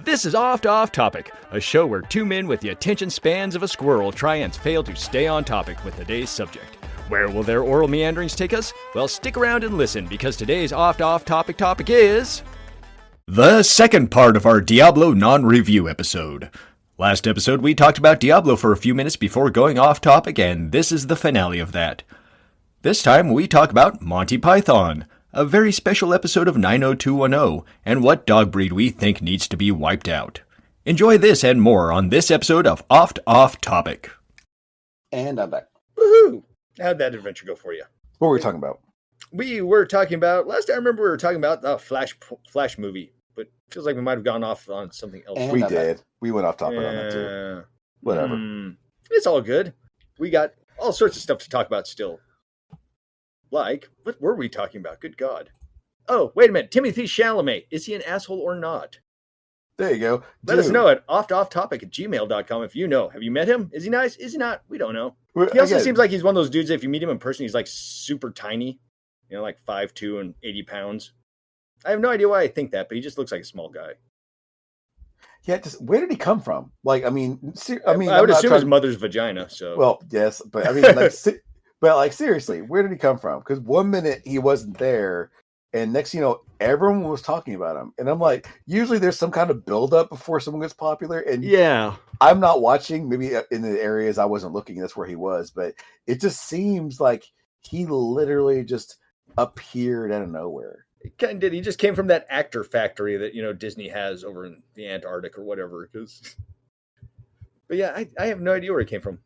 This is Oft Off Topic, a show where two men with the attention spans of a squirrel try and fail to stay on topic with today's subject. Where will their oral meanderings take us? Well, stick around and listen, because today's Oft Off Topic is... the second part of our Diablo NonReview episode. Last episode, we talked about Diablo for a few minutes before going off topic, and this is the finale of that. This time, we talk about Monty Python, a very special episode of 90210, and what dog breed we think needs to be wiped out. Enjoy this and more on this episode of Oft Off Topic. And I'm back. Woohoo! How'd that adventure go for you? What were we talking about? We were talking about, last I remember we were talking about the Flash movie, but it feels like we might have gone off on something else. And we did. We went off topic on that too. Whatever. It's all good. We got all sorts of stuff to talk about still. Like, what were we talking about? Good God. Oh, wait a minute. Timothée Chalamet. Is he an asshole or not? There you go. Let us know at oftofftopic@gmail.com if you know. Have you met him? Is he nice? Is he not? We don't know. He also seems like he's one of those dudes that if you meet him in person, he's like super tiny. You know, like 5'2" and 80 pounds. I have no idea why I think that, but he just looks like a small guy. Yeah, where did he come from? Like, I would assume his mother's vagina. So, well, yes, but I mean, like, seriously, where did he come from? Because 1 minute he wasn't there, and next, everyone was talking about him, and I'm like, usually there's some kind of buildup before someone gets popular, and yeah, I'm not watching. Maybe in the areas I wasn't looking, that's where he was, but it just seems like he literally just appeared out of nowhere. It kind of did. He just came from that actor factory that Disney has over in the Antarctic or whatever. But yeah, I have no idea where he came from.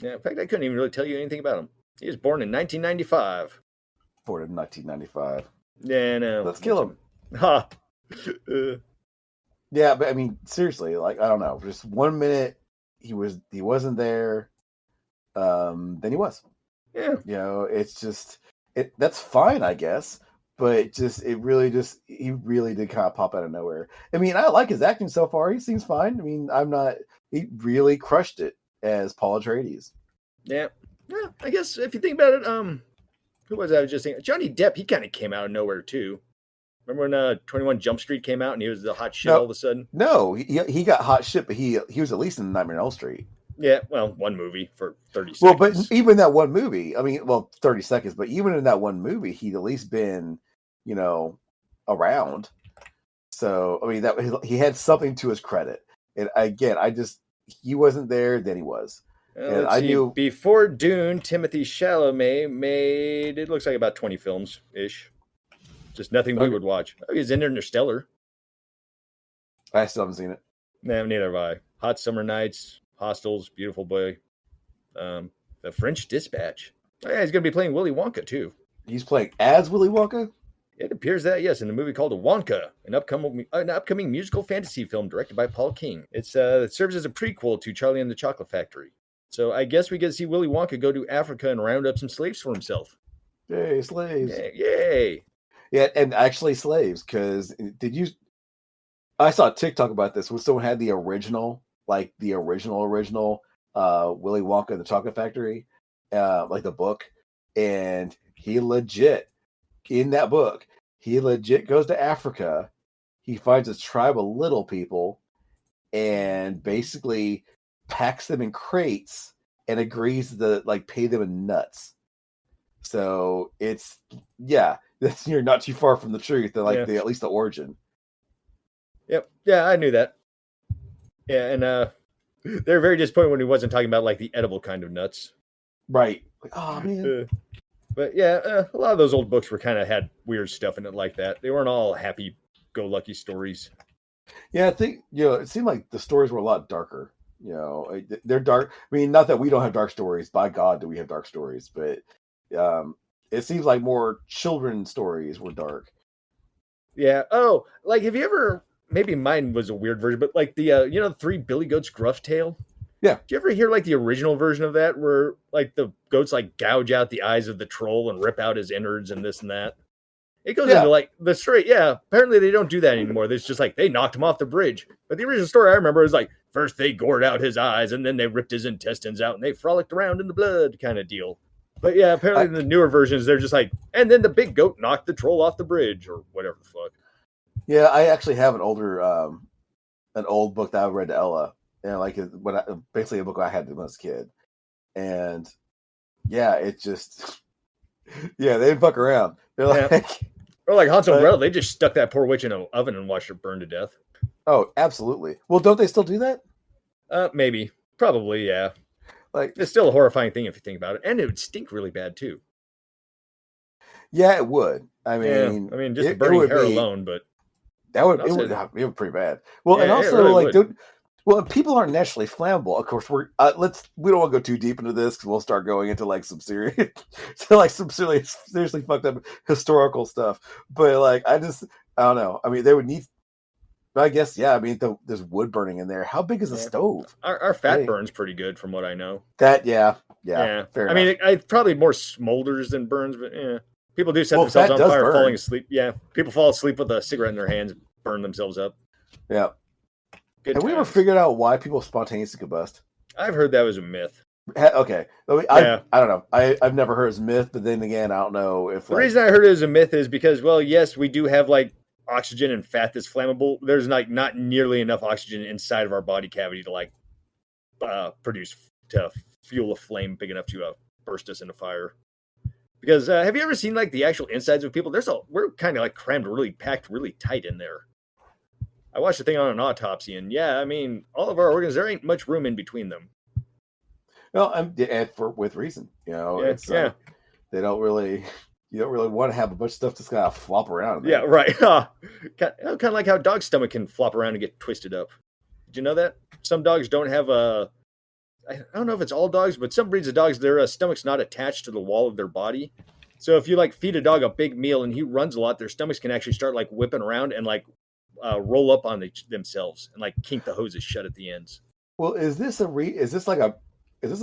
Yeah, in fact, I couldn't even really tell you anything about him. He was born in 1995. Born in 1995. Yeah, no. Let's kill him. Ha. Yeah, but I mean, seriously, like, I don't know. Just 1 minute he wasn't there. Then he was. Yeah. It's just that's fine, I guess. But he really did kind of pop out of nowhere. I mean, I like his acting so far. He seems fine. I mean, he really crushed it as Paul Atreides. Yeah. Yeah, I guess if you think about it, who was I was just thinking? Johnny Depp, he kind of came out of nowhere too. Remember when 21 Jump Street came out and he was the hot shit all of a sudden? No, he got hot shit, but he was at least in Nightmare on Elm Street. Yeah, well, one movie for 30 seconds. Well, but even that one movie, 30 seconds, but even in that one movie, he'd at least been, around. So, I mean, he had something to his credit. And again, he wasn't there, then he was. And I knew before Dune, Timothée Chalamet made, it looks like about 20 films-ish. Just nothing we would watch. Oh, he's in Interstellar. I still haven't seen it. No, neither have I. Hot Summer Nights, Hostels, Beautiful Boy, The French Dispatch. Oh, yeah, he's going to be playing Willy Wonka, too. He's playing as Willy Wonka? It appears that, yes, in a movie called Wonka, an upcoming musical fantasy film directed by Paul King. It serves as a prequel to Charlie and the Chocolate Factory. So I guess we get to see Willy Wonka go to Africa and round up some slaves for himself. Yay, slaves. Yay. Yeah, and actually slaves, because I saw a TikTok about this when someone had the original Willy Wonka and the Chocolate Factory, like the book, and he legit, in that book, goes to Africa, he finds a tribe of little people, and basically packs them in crates and agrees to pay them in nuts. So you're not too far from the truth, at least the origin. Yep. Yeah, I knew that. Yeah, and they're very disappointed when he wasn't talking about the edible kind of nuts. Right. Oh man. But yeah, a lot of those old books had weird stuff in it like that. They weren't all happy-go-lucky stories. Yeah, I think it seemed like the stories were a lot darker. They're dark. I mean, not that we don't have dark stories. By God, do we have dark stories? But it seems like more children's stories were dark. Yeah. Oh, have you ever? Maybe mine was a weird version, but the Three Billy Goats Gruff Tale. Yeah. Did you ever hear the original version of that, where the goats gouge out the eyes of the troll and rip out his innards and this and that? It goes into the story. Yeah. Apparently they don't do that anymore. It's just they knocked him off the bridge. But the original story I remember is first they gored out his eyes and then they ripped his intestines out and they frolicked around in the blood kind of deal. But yeah, apparently in the newer versions, they're just and then the big goat knocked the troll off the bridge or whatever the fuck. Yeah, I actually have an older an old book that I read to Ella, and like basically a book I had when I was a kid, and yeah, it just yeah, they didn't fuck around. They're like, or like Hansel and Gretel, they just stuck that poor witch in an oven and watched her burn to death. Oh, absolutely. Well, don't they still do that? Maybe, probably, yeah. Like, it's still a horrifying thing if you think about it, and it would stink really bad too. Yeah, it would. I mean, just the burning hair alone, but that would it would pretty bad. Well, and also really like people aren't naturally flammable. Of course, we don't want to go too deep into this because we'll start going into like some serious, some seriously fucked up historical stuff. But like, I don't know. I mean, they would need. I guess, yeah. I mean, there's wood burning in there. How big is a stove? Our fat burns pretty good, from what I know. That, yeah. Fair enough. I mean, it probably more smolders than burns, but yeah. People do set themselves on fire falling asleep. Yeah, people fall asleep with a cigarette in their hands, burn themselves up. Yeah. Have we ever figured out why people spontaneously combust? I've heard that was a myth. Okay. I don't know. I've never heard it's a myth, but then again, I don't know if the reason I heard it as a myth is because, well, yes, we do have like oxygen and fat that's flammable. There's like not nearly enough oxygen inside of our body cavity to like fuel a flame big enough to burst us into fire. Because have you ever seen like the actual insides of people? We're kind of like crammed, really packed, really tight in there. I watched the thing on an autopsy, and yeah, I mean, all of our organs, there ain't much room in between them. Well, with reason, it's they don't really. You don't really want to have a bunch of stuff just kind of flop around. Yeah, right. Kind of like how dogs' stomach can flop around and get twisted up. Did you know that? Some dogs don't have I don't know if it's all dogs, but some breeds of dogs, their stomach's not attached to the wall of their body. So if you like feed a dog a big meal and he runs a lot, their stomachs can actually start like whipping around and like roll up on themselves and like kink the hoses shut at the ends. Well, is this a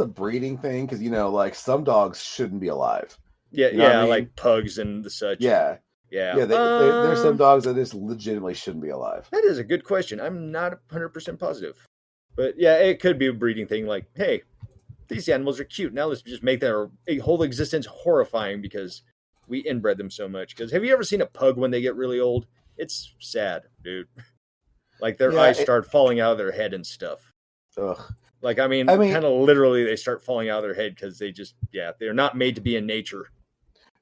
breeding thing? Because like some dogs shouldn't be alive. Yeah, like pugs and the such. Yeah. There's some dogs that just legitimately shouldn't be alive. That is a good question. I'm not 100% positive. But yeah, it could be a breeding thing. Like, hey, these animals are cute. Now let's just make their whole existence horrifying because we inbred them so much. Because have you ever seen a pug when they get really old? It's sad, dude. Like their eyes start falling out of their head and stuff. Ugh. Like, I mean kind of literally they start falling out of their head because they're not made to be in nature.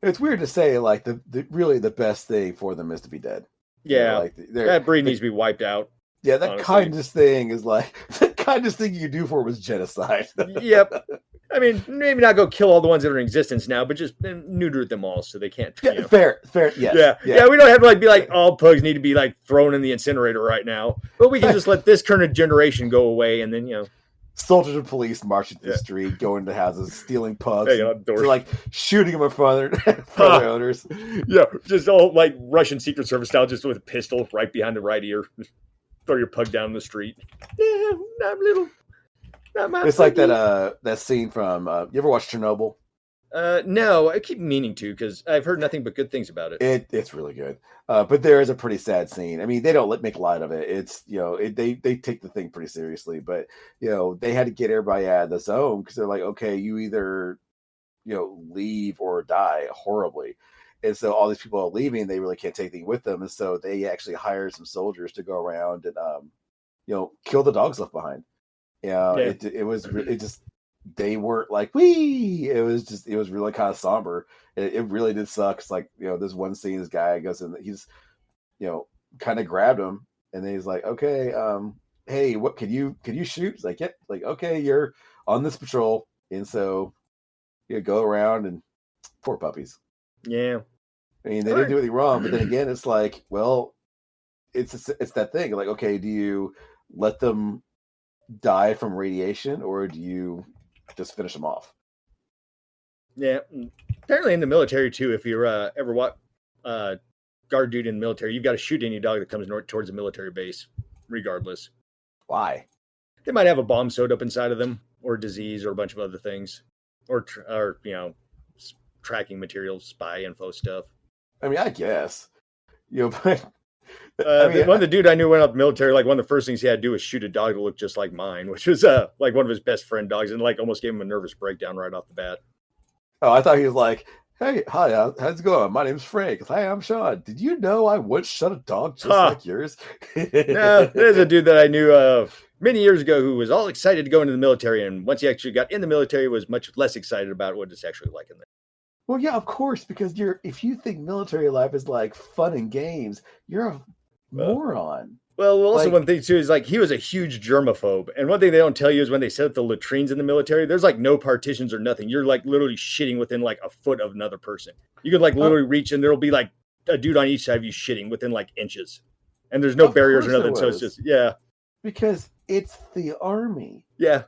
It's weird to say, like, really the best thing for them is to be dead. Yeah, that breed needs to be wiped out. Yeah, that kindest thing is like, the kindest thing you could do for them was genocide. Yep. I mean, maybe not go kill all the ones that are in existence now, but just neuter them all so they can't. Yeah, fair, yes. Yeah, we don't have to be like, all pugs need to be like thrown in the incinerator right now. But we can just let this current generation go away and then, soldiers and police marching through the street, going to houses, stealing pugs. They're like shooting them in front of their owners. Yeah, just all like Russian Secret Service style, just with a pistol right behind the right ear. Throw your pug down the street. Yeah, not little. Not my it's puggy. Like that scene from, you ever watch Chernobyl? No, I keep meaning to because I've heard nothing but good things about it. It's really good, but there is a pretty sad scene. I mean, they don't make light of it. It's they take the thing pretty seriously, but they had to get everybody out of the zone because they're like, okay, you either leave or die horribly, and so all these people are leaving. They really can't take anything with them, and so they actually hired some soldiers to go around and kill the dogs left behind. It just. They weren't like it was really kind of somber. It really did suck. It's like this one scene, this guy goes in, he's kind of grabbed him, and then he's like, okay, hey, what can you shoot? He's like, yeah, like, okay, you're on this patrol, and so go around and poor puppies. Yeah, I mean, they didn't do anything wrong, but then again, it's like, well, it's that thing. Like, okay, do you let them die from radiation, or do you just finish them off? Yeah, apparently in the military too, if you're ever guard duty in the military, you've got to shoot any dog that comes towards a military base, regardless. Why? They might have a bomb sewed up inside of them, or disease, or a bunch of other things, or tracking materials, spy info stuff. I mean, I guess but one of the dude I knew went up military. Like one of the first things he had to do was shoot a dog that looked just like mine, which was like one of his best friend dogs, and like almost gave him a nervous breakdown right off the bat. Oh, I thought he was like, Hey, hi, how's it going? My name's Frank. Hi, I'm Sean. Did you know I once shot a dog just Huh. like yours? No, there's a dude that I knew many years ago who was all excited to go into the military, and once he actually got in the military, was much less excited about what it's actually like in there. Well, yeah, of course, because if you think military life is like fun and games, you're a Well, moron. well, also Like, one thing too is like he was a huge germaphobe, and one thing they don't tell you is when they set up the latrines in the military, there's like no partitions or nothing. You're like literally shitting within like a foot of another person. You could like literally reach, and there'll be like a dude on each side of you shitting within like inches, and there's no of barriers or course there nothing. So it's was, just yeah. because it's the army. Yeah,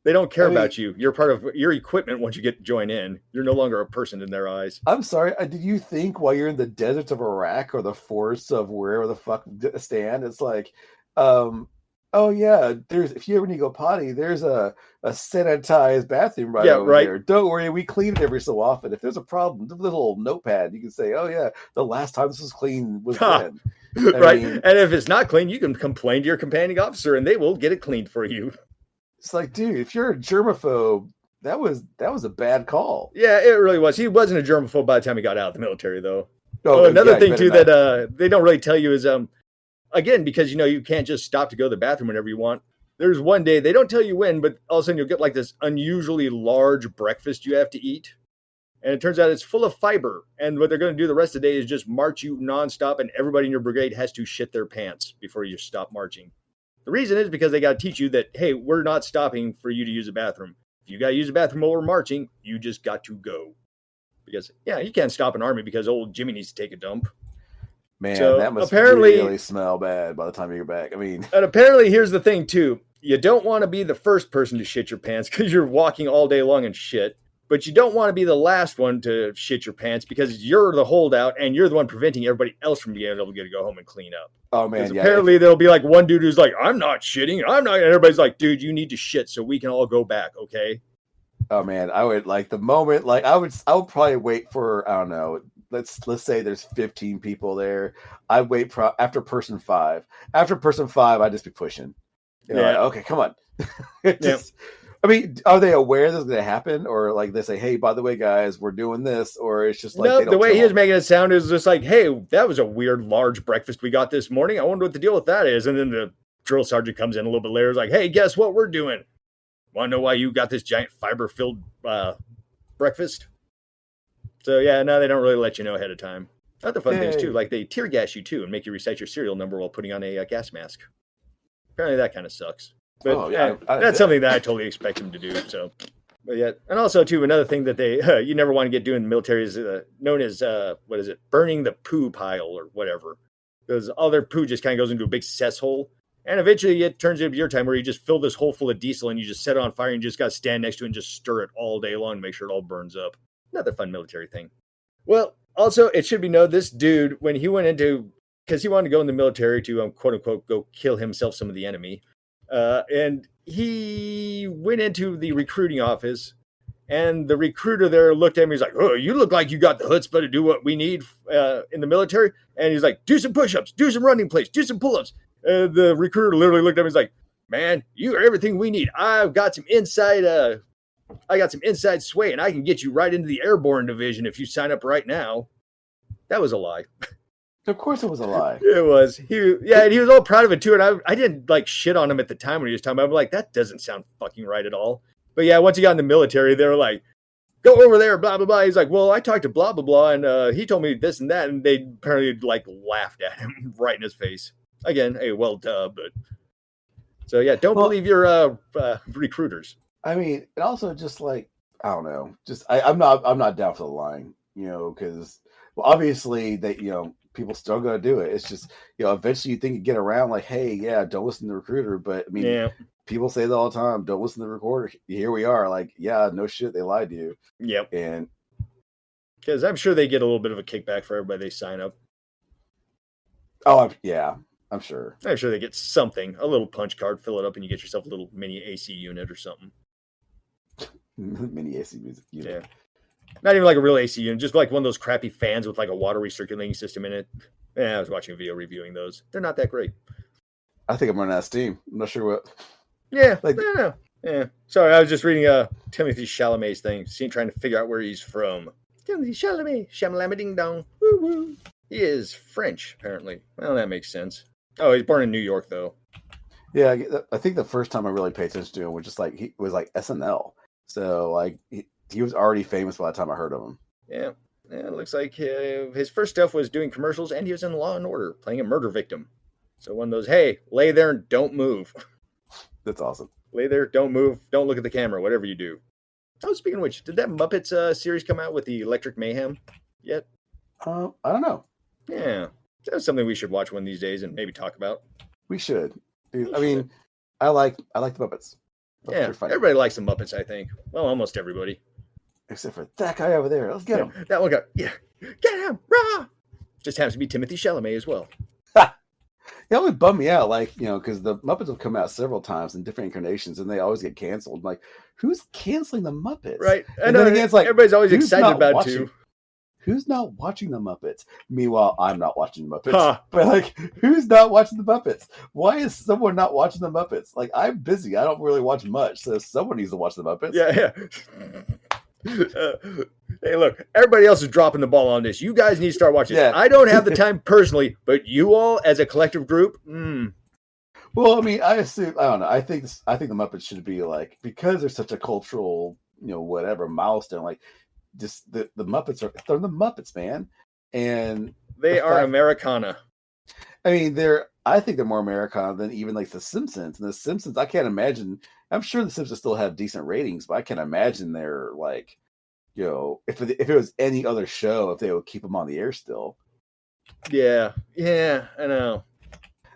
they don't care I mean, about you. You're part of your equipment once you get join in. You're no longer a person in their eyes. I'm sorry. Did you think while you're in the deserts of Iraq or the forests of wherever the fuck stand, it's like, um, oh yeah, there's if you ever need to go potty, there's a sanitized bathroom right Yeah, over right. there. Don't worry, we clean it every so often. If there's a problem, the little notepad, you can say, oh yeah, the last time this was clean was Ha, then. right. Mean, And if it's not clean, you can complain to your commanding officer, and they will get it cleaned for you. it's like, dude, if you're a germaphobe, that was a bad call. Yeah, it really was. He wasn't a germaphobe by the time he got out of the military, though. Oh, Another yeah, thing too that they don't really tell you is again, because you can't just stop to go to the bathroom whenever you want. There's one day they don't tell you when, but all of a sudden you'll get like this unusually large breakfast you have to eat. And it turns out it's full of fiber. And what they're going to do the rest of the day is just march you nonstop, and everybody in your brigade has to shit their pants before you stop marching. The reason is because they got to teach you that, hey, we're not stopping for you to use a bathroom. If you got to use a bathroom while we're marching, you just got to go. Because, yeah, you can't stop an army because old Jimmy needs to take a dump. Man, So that must apparently, really smell bad by the time you're back. I mean, and apparently, here's the thing too: you don't want to be the first person to shit your pants because you're walking all day long and shit. But you don't want to be the last one to shit your pants because you're the holdout and you're the one preventing everybody else from being able to get to go home and clean up. oh Because man, yeah. apparently there'll be like one dude who's like, I'm not shitting, I'm not, and everybody's like, dude, you need to shit so we can all go back, okay? Oh man, I would like the moment. Like I would probably wait for, I don't know. Let's say there's 15 people there. I'd wait after person 5. After person 5, I'd just be pushing. Yeah. Like, okay, come on. Yeah. I mean, are they aware this is going to happen, or like they say, "Hey, by the way, guys, we're doing this," or it's just like No, they don't the way tell he was them? making it sound is just like, hey, that was a weird large breakfast we got this morning. I wonder what the deal with that is. And then the drill sergeant comes in a little bit later, is like, hey, guess what we're doing? Want to know why you got this giant fiber-filled breakfast? So yeah, no, they don't really let you know ahead of time. Other fun things too, Hey. like they tear gas you too and make you recite your serial number while putting on a gas mask. Apparently that kind of sucks. But Oh yeah, that's something that I totally expect them to do. So, but yeah, and also too, another thing that they you never want to get doing in the military is known as what is it? Burning the poo pile or whatever, because all their poo just kind of goes into a big cess hole, and eventually it turns into your time where you just fill this hole full of diesel and you just set it on fire and you just got to stand next to it and just stir it all day long to make sure it all burns up. Another fun military thing. Well, also it should be known this dude when he went into because he wanted to go in the military to quote unquote go kill himself some of the enemy. And he went into the recruiting office, and the recruiter there looked at him. He's like, "Oh, you look like you got the chutzpah to do what we need in the military." And he's like, "Do some push-ups, do some running plays, do some pull-ups." The recruiter literally looked at him. He's like, "Man, you are everything we need. I got some inside sway, and I can get you right into the airborne division if you sign up right now." That was a lie. of course it was a lie. It was. And he was all proud of it too. And I didn't like shit on him at the time when he was talking about it. I'm like, that doesn't sound fucking right at all. But yeah, once he got in the military, they were like, go over there, blah, blah, blah. He's like, well, I talked to blah, blah, blah. And he told me this and that. And they apparently like laughed at him right in his face. Again, hey, well, duh. But so yeah, don't believe your recruiters. I mean, and also just like, I don't know, just I'm not down for the lying, because obviously that people still gonna do it. It's just eventually you think you get around like, hey, yeah, don't listen to the recruiter, but I mean, Yeah. people say that all the time. Don't listen to the recorder. Here we are, like, yeah, no shit, they lied to you. Yep. And because I'm sure they get a little bit of a kickback for everybody they sign up. yeah, I'm sure. I'm sure they get something, a little punch card, fill it up, and you get yourself a little mini AC unit or something. Mini AC music unit. Yeah. Not even like a real AC unit, just like one of those crappy fans with like a water recirculating system in it. Yeah, I was watching a video reviewing those. They're not that great. I think I'm running out of steam. I'm not sure what. Yeah, Like, no. Yeah. Sorry, I was just reading Timothy Chalamet's thing, trying to figure out where he's from. Timothy Chalamet, shamalama ding dong. Woo woo. He is French, apparently. Well, that makes sense. Oh, he's born in New York, though. Yeah, I think the first time I really paid attention to him was just like he was like SNL. So like he was already famous by the time I heard of him. Yeah, it looks like his first stuff was doing commercials, and he was in Law and Order, playing a murder victim. So one of those, hey, lay there and don't move. That's awesome. Lay there, don't move, don't look at the camera, whatever you do. Oh, speaking of which, did that Muppets series come out with the Electric Mayhem yet? I don't know. Yeah, that's something we should watch one of these days and maybe talk about. We should. I mean, I like the Muppets. Yeah, everybody likes the Muppets, I think. Well, almost everybody. Except for that guy over there. Let's get him. That one guy. Yeah. Get him. Rah! Just happens to be Timothy Chalamet as well. It always bummed me out, like, because the Muppets have come out several times in different incarnations, and they always get canceled. Like, who's canceling the Muppets? Right. And then again, it's like everybody's always excited about it, too. Who's not watching the Muppets? Meanwhile, I'm not watching the Muppets. Huh. But, like, who's not watching the Muppets? Why is someone not watching the Muppets? Like, I'm busy. I don't really watch much, so someone needs to watch the Muppets. Yeah. Hey, look, everybody else is dropping the ball on this. You guys need to start watching this. I don't have the time personally, but you all, as a collective group, Well, I mean, I don't know. I think the Muppets should be like, because they're such a cultural, whatever milestone. Like, just the Muppets they're the Muppets, man, and they are Americana. I mean, I think they're more Americana than even like the Simpsons. And the Simpsons, I can't imagine. I'm sure the Simpsons still have decent ratings, but I can't imagine they're like, if it was any other show, if they would keep them on the air still. Yeah, I know.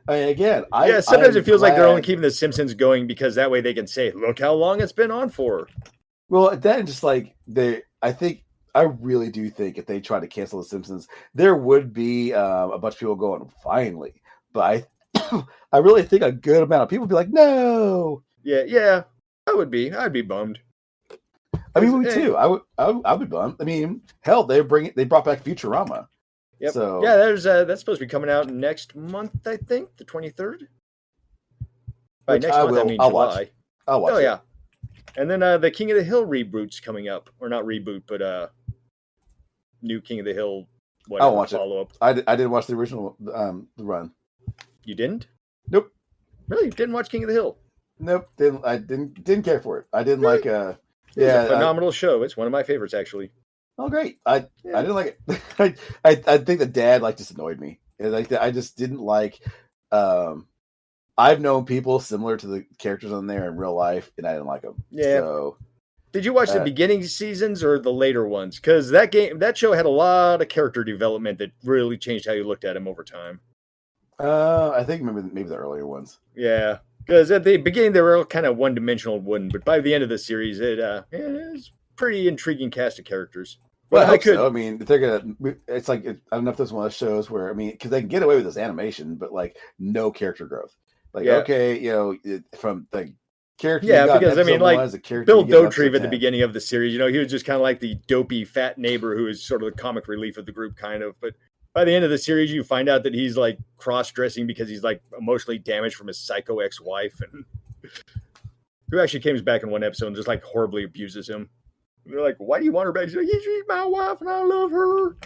I mean, again, sometimes it feels like they're only keeping the Simpsons going because that way they can say, "Look how long it's been on for." Well, then just like I really do think if they try to cancel the Simpsons, there would be a bunch of people going, "Finally!" But I really think a good amount of people would be like, "No." Yeah, I'd be bummed. I mean, me too. I'd be bummed. I mean, hell, they brought back Futurama. Yep. So yeah, that's supposed to be coming out next month, I think, the 23rd. By next month, I mean July. I'll watch. Oh yeah, and then the King of the Hill reboot's coming up, or not reboot, but new King of the Hill. I'll watch follow-up. I didn't watch the original run. You didn't? Nope. Really? Didn't watch King of the Hill? Nope. I didn't care for it. I didn't really? like It's a phenomenal show. It's one of my favorites, actually. Oh, great! I didn't like it. I think the dad just annoyed me. I just didn't like. I've known people similar to the characters on there in real life, and I didn't like them. Yeah. So, did you watch the beginning seasons or the later ones? Because that show had a lot of character development that really changed how you looked at him over time. I think maybe the earlier ones. Yeah. Because at the beginning, they were all kind of one-dimensional and wooden, but by the end of the series, it's pretty intriguing cast of characters. Well, I hope so. I mean, they're gonna. It's like I don't know if there's one of those shows where because they can get away with this animation, but like no character growth. Like from the character. Yeah, because I mean, like Bill Dauterive at the beginning of the series, he was just kind of like the dopey fat neighbor who is sort of the comic relief of the group, kind of, but. By the end of the series, you find out that he's like cross-dressing because he's like emotionally damaged from his psycho ex-wife, and who actually comes back in one episode and just like horribly abuses him. And they're like, "Why do you want her back?" He's like, "She's my wife and I love her."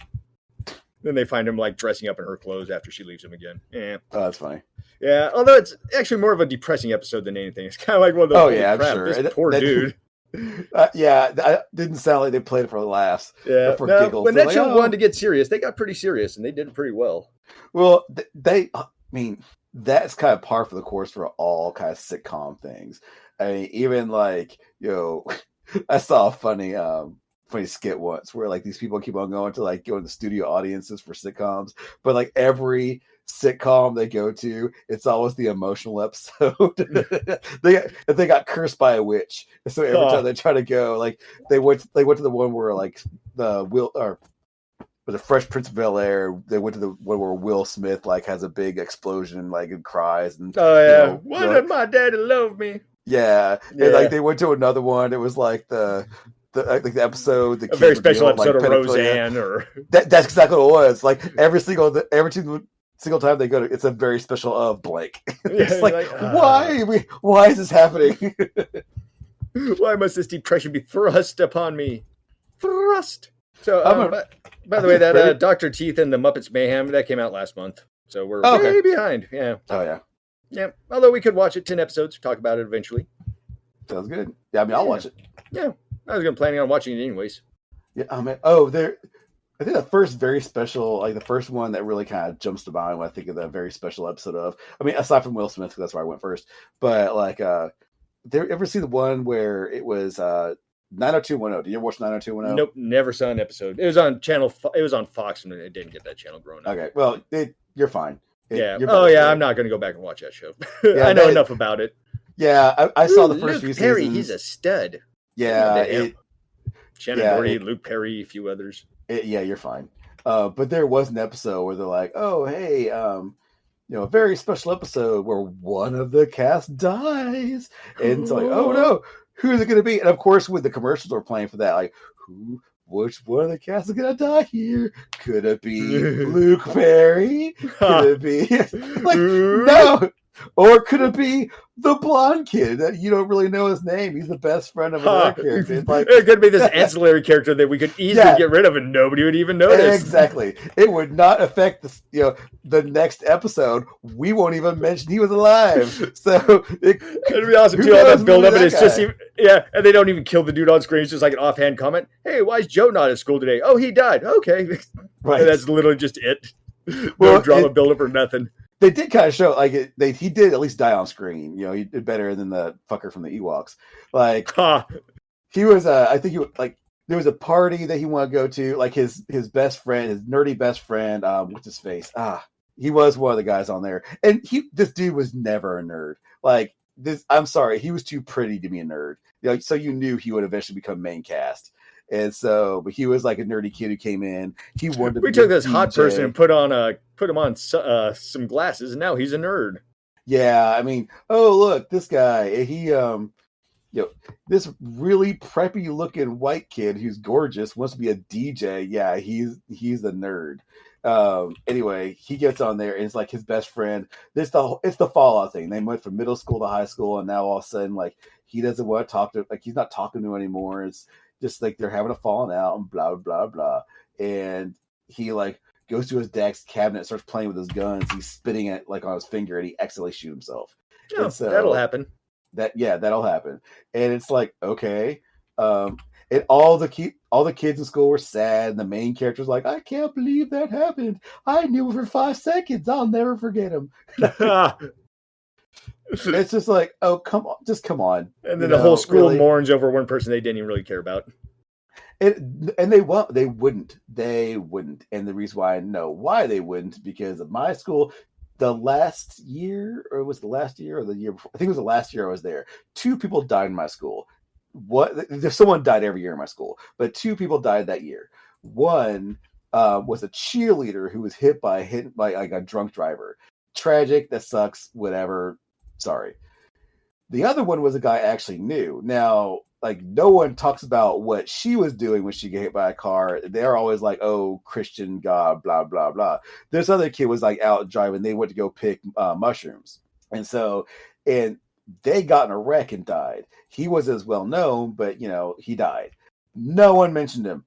Then they find him like dressing up in her clothes after she leaves him again. Yeah, that's funny. Yeah, although it's actually more of a depressing episode than anything. It's kind of like one of those. Oh yeah, I'm sure. This poor dude. That didn't sound like they played it for laughs. Yeah, for giggles. When that show wanted to get serious, they got pretty serious, and they did it pretty well. Well, I mean, that's kind of par for the course for all kind of sitcom things. I mean, even like I saw a funny skit once where like these people keep on going to like go into studio audiences for sitcoms, but like every sitcom they go to, it's always the emotional episode. they got cursed by a witch, so every time they try to go, like they went to the one where like was a Fresh Prince of Bel-Air. They went to the one where Will Smith like has a big explosion like and cries and why did my daddy love me? Yeah. And like they went to another one. It was like the episode, a very special episode of Roseanne, or that's exactly what it was. Like every single time they go to, it's a very special of blank. It's why is this happening? Why must this depression be thrust upon me? Thrust. So, I'm by the way, that Dr. Teeth and the Muppets Mayhem, that came out last month. So we're way behind. Yeah. Oh, yeah. Yeah. Although we could watch it 10 episodes, talk about it eventually. Sounds good. Yeah, I mean, I'll watch it. Yeah. I was planning on watching it anyways. Yeah, I mean, I think the first very special, like the first one that really kind of jumps to mind when I think of the very special episode of, I mean, aside from Will Smith, because that's where I went first, but like, ever see the one where it was 90210? Did you ever watch 90210? Nope, never saw an episode. It was on it was on Fox, and it didn't get that channel growing up. Okay, well, you're fine. I'm not going to go back and watch that show. I know enough about it. Yeah, I saw the first few Perry, seasons. he's a stud. Yeah, Shannon Doherty, Luke Perry, a few others. Yeah, you're fine. But there was an episode where they're like, "Oh, hey, a very special episode where one of the cast dies," and it's like, "Oh no, who's it going to be?" And of course, with the commercials we're playing for that, like, which one of the cast is going to die here? Could it be Luke Perry? Could it be like no? Or could it be the blonde kid that you don't really know his name? He's the best friend of another character. It's like, it could be this ancillary character that we could easily get rid of and nobody would even notice. Exactly. It would not affect the next episode. We won't even mention he was alive. So it'd be awesome too. All that build up, and it's just and they don't even kill the dude on screen. It's just like an offhand comment. Hey, why is Joe not at school today? Oh, he died. Okay, right. And that's literally just it. No drama build up or nothing. They did kind of show he did at least die on screen. He did better than the fucker from the Ewoks. Like he was, I think there was a party that he wanted to go to. Like his best friend, his nerdy best friend. What's his face? He was one of the guys on there, and this dude was never a nerd. Like this, I'm sorry, he was too pretty to be a nerd. So you knew he would eventually become main cast. And so, but he was like a nerdy kid who came in. He wanted to. We took this hot person and put him on some glasses, and now he's a nerd. Yeah, I mean, oh look, this guy. He this really preppy looking white kid who's gorgeous wants to be a DJ. Yeah, he's a nerd. Anyway, he gets on there and it's like his best friend. It's the Fallout thing. They went from middle school to high school, and now all of a sudden, like he doesn't want to talk to. Like he's not talking to him anymore. It's just like they're having a falling out and blah blah blah. And he like goes to his dad's cabinet, starts playing with his guns. He's spitting it like on his finger, and he accidentally shoots himself. Oh, and so that'll happen. That'll happen. And it's like, okay. And all the kids in school were sad. And the main character was like, I can't believe that happened. I knew for 5 seconds. I'll never forget him. It's just like, oh, come on. And then the whole school mourns over one person they didn't even really care about. And they wouldn't. And the reason why I know why they wouldn't, because of my school, the last year, or was it the last year or the year before? I think it was the last year I was there. 2 people died in my school. Someone died every year in my school, but 2 people died that year. One was a cheerleader who was hit by like a drunk driver. Tragic. That sucks. Whatever. Sorry. The other one was a guy I actually knew. Now, like, no one talks about what she was doing when she got hit by a car. They're always like, oh, Christian God, blah, blah, blah. This other kid was like out driving. They went to go pick mushrooms. And they got in a wreck and died. He was as well known, but, he died. No one mentioned him.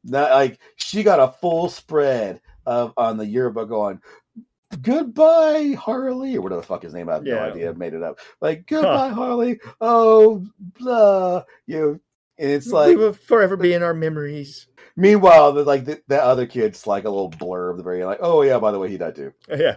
Not, like, she got a full spread on the yearbook going, goodbye, Harley, or whatever the fuck his name. I have no idea. I made it up. Like, goodbye, Harley. Oh, blah. And it's like, we will forever be in our memories. Meanwhile, that other kid's like a little blurb at the very end, like, oh yeah, by the way, he died too. Yeah.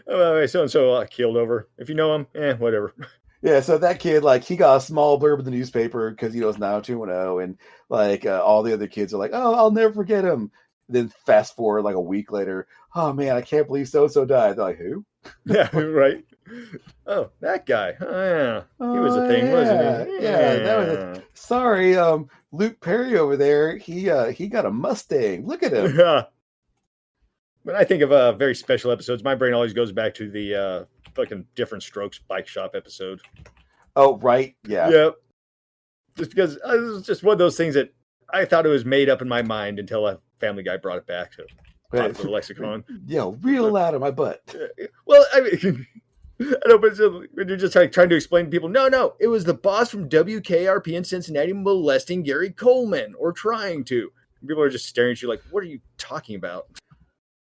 So and so killed over. If you know him, whatever. Yeah, so that kid, like, he got a small blurb in the newspaper because it's 90210, and like all the other kids are like, oh, I'll never forget him. Then fast forward like a week later, oh man, I can't believe so died. They're like, who? Yeah, right. Oh, that guy. Oh, yeah. He was a thing, wasn't he? Yeah, that was it. Sorry, Luke Perry over there, he got a Mustang. Look at him. Yeah. When I think of very special episodes, my brain always goes back to the fucking Different Strokes bike shop episode. Oh, right. Yeah. Yep. Just because it was just one of those things that I thought it was made up in my mind until a Family Guy brought it back to the lexicon. Yeah, real loud in my butt. Well, I mean, I know, but when you're just trying to explain to people, no, it was the boss from WKRP in Cincinnati molesting Gary Coleman, or trying to. People are just staring at you like, what are you talking about?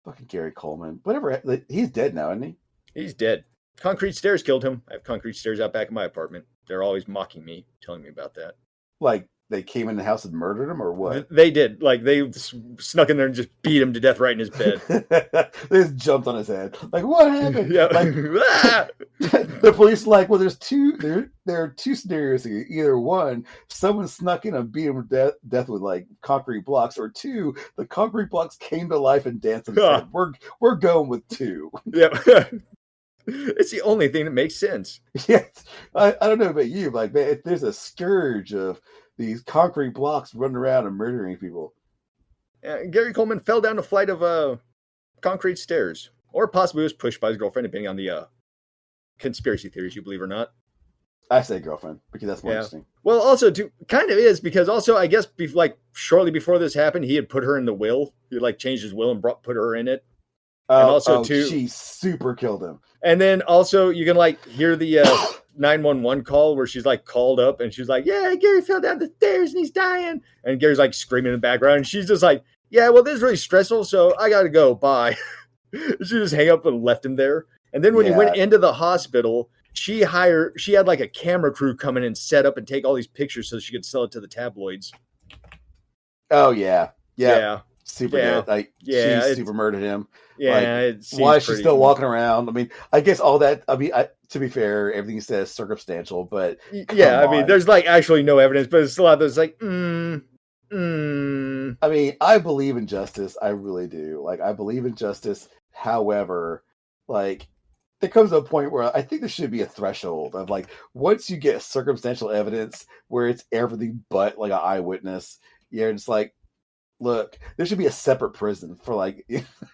Fucking Gary Coleman. Whatever. Like, he's dead now, isn't he? He's dead. Concrete stairs killed him. I have concrete stairs out back in my apartment. They're always mocking me, telling me about that. Like, they came in the house and murdered him, or what? They did. Like, they snuck in there and just beat him to death right in his bed. They just jumped on his head. Like, what happened? Yeah. Like, the police are like, well, there are two scenarios here. Either one, someone snuck in and beat him to death with like concrete blocks, or two, the concrete blocks came to life and danced on his head. We're going with two. Yeah. It's the only thing that makes sense. Yes. I don't know about you, but like, man, if there's a scourge of these concrete blocks running around and murdering people. Gary Coleman fell down a flight of concrete stairs, or possibly was pushed by his girlfriend, depending on the conspiracy theories you believe or not. I say girlfriend because that's more interesting. Well, also too, kind of is, because also I guess like shortly before this happened, he had put her in the will. He like changed his will and put her in it. And also too, she super killed him. And then also you can like hear the 911 call where she's like called up and she's like, yeah, Gary fell down the stairs and he's dying. And Gary's like screaming in the background. And she's just like, yeah, well, this is really stressful, so I got to go. Bye. She just hang up and left him there. And then when he went into the hospital, she had like a camera crew come in and set up and take all these pictures so she could sell it to the tabloids. Oh, yeah. Super yeah. dead. Like, she super murdered him. Yeah. Like, why is she still walking around? I mean, I guess all that, to be fair, everything he says is circumstantial, but yeah, I mean, there's like actually no evidence, but it's a lot of those like, I mean, I believe in justice. I really do. Like, I believe in justice. However, like, there comes a point where I think there should be a threshold of like, once you get circumstantial evidence where it's everything but like an eyewitness, you're just like, look, there should be a separate prison for like,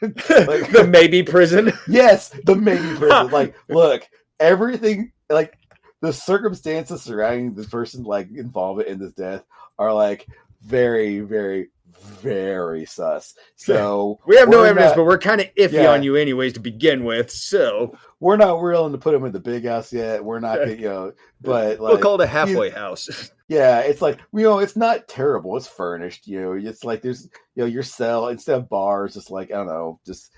like the maybe prison. Yes, the maybe prison. Like, look, everything, like the circumstances surrounding this person, like involvement in this death, are like very, very, very sus. So we have no evidence, but we're kind of iffy on you anyways to begin with. So we're not willing to put him in the big house yet. We're not, but like, we'll call it a halfway house. Yeah, it's like, it's not terrible. It's furnished, it's like there's, your cell, instead of bars, it's like, I don't know, just.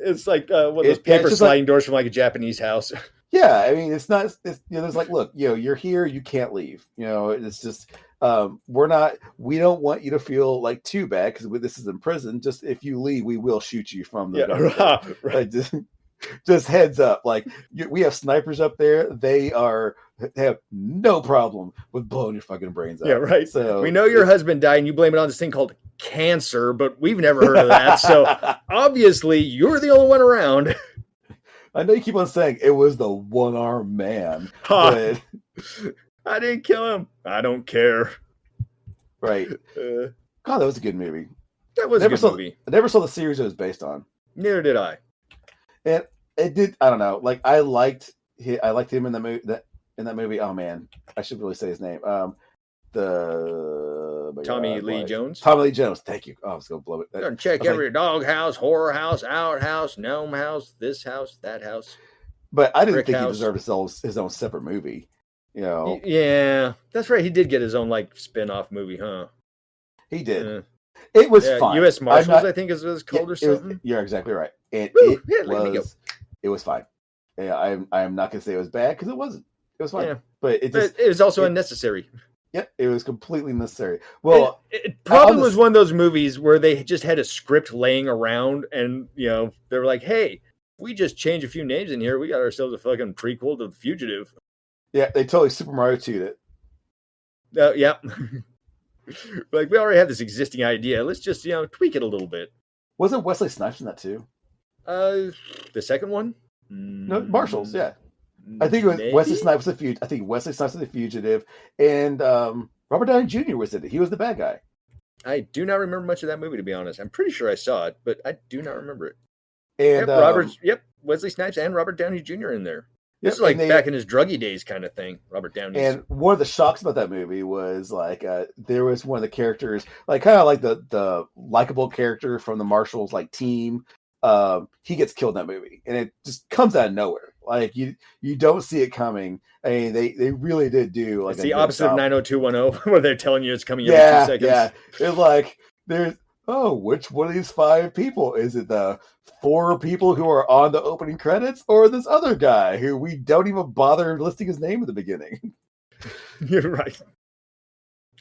It's like one of those paper sliding doors from like a Japanese house. Yeah, I mean, it's not, there's like, look, you're here, you can't leave. It's just, we don't want you to feel like too bad because this is in prison. Just if you leave, we will shoot you from the government. Right. Like, just heads up, like we have snipers up there. They have no problem with blowing your fucking brains out. Yeah, right. So we know your husband died and you blame it on this thing called cancer, but we've never heard of that. So obviously you're the only one around. I know you keep on saying it was the one-armed man, but I didn't kill him. I don't care. Right. God, that was a good movie. That was a good movie. I never saw the series it was based on. Neither did I. And it did. I don't know. Like I liked him in the movie. In that movie. Oh man, I should really say his name. Tommy Lee Jones. Tommy Lee Jones. Thank you. Oh, I was gonna blow it. Gonna check every dog house, horror house, outhouse, gnome house, this house, that house. But I didn't think he deserved his own separate movie. Yeah, that's right. He did get his own like spin-off movie, huh? He did. It was fine. U.S. Marshals, I think, is what it's called or something. You're exactly right. It was fine. Yeah, I'm not gonna say it was bad because it wasn't. It was fine. Yeah. But it was also unnecessary. Yeah, it was completely necessary. Well, it probably was one of those movies where they just had a script laying around, and they were like, "Hey, we just change a few names in here. We got ourselves a fucking prequel to The Fugitive." Yeah, they totally Super Mario 2'd it. Yeah. Like, we already have this existing idea. Let's just, tweak it a little bit. Wasn't Wesley Snipes in that too? The second one? No, Marshals, yeah. I think it was Wesley Snipes was the Fugitive, and Robert Downey Jr. was in it. He was the bad guy. I do not remember much of that movie, to be honest. I'm pretty sure I saw it, but I do not remember it. And Wesley Snipes and Robert Downey Jr. in there. This is like back in his druggy days kind of thing, Robert Downey. And one of the shocks about that movie was like there was one of the characters, like kind of like the likable character from the Marshals like team. He gets killed in that movie, and it just comes out of nowhere. Like you don't see it coming. I mean, they really did do like it's the opposite of 90210, where they're telling you it's coming every 2 seconds. Yeah, it's like there's oh, which one of these 5 people? Is it the 4 people who are on the opening credits, or this other guy who we don't even bother listing his name at the beginning? You're right.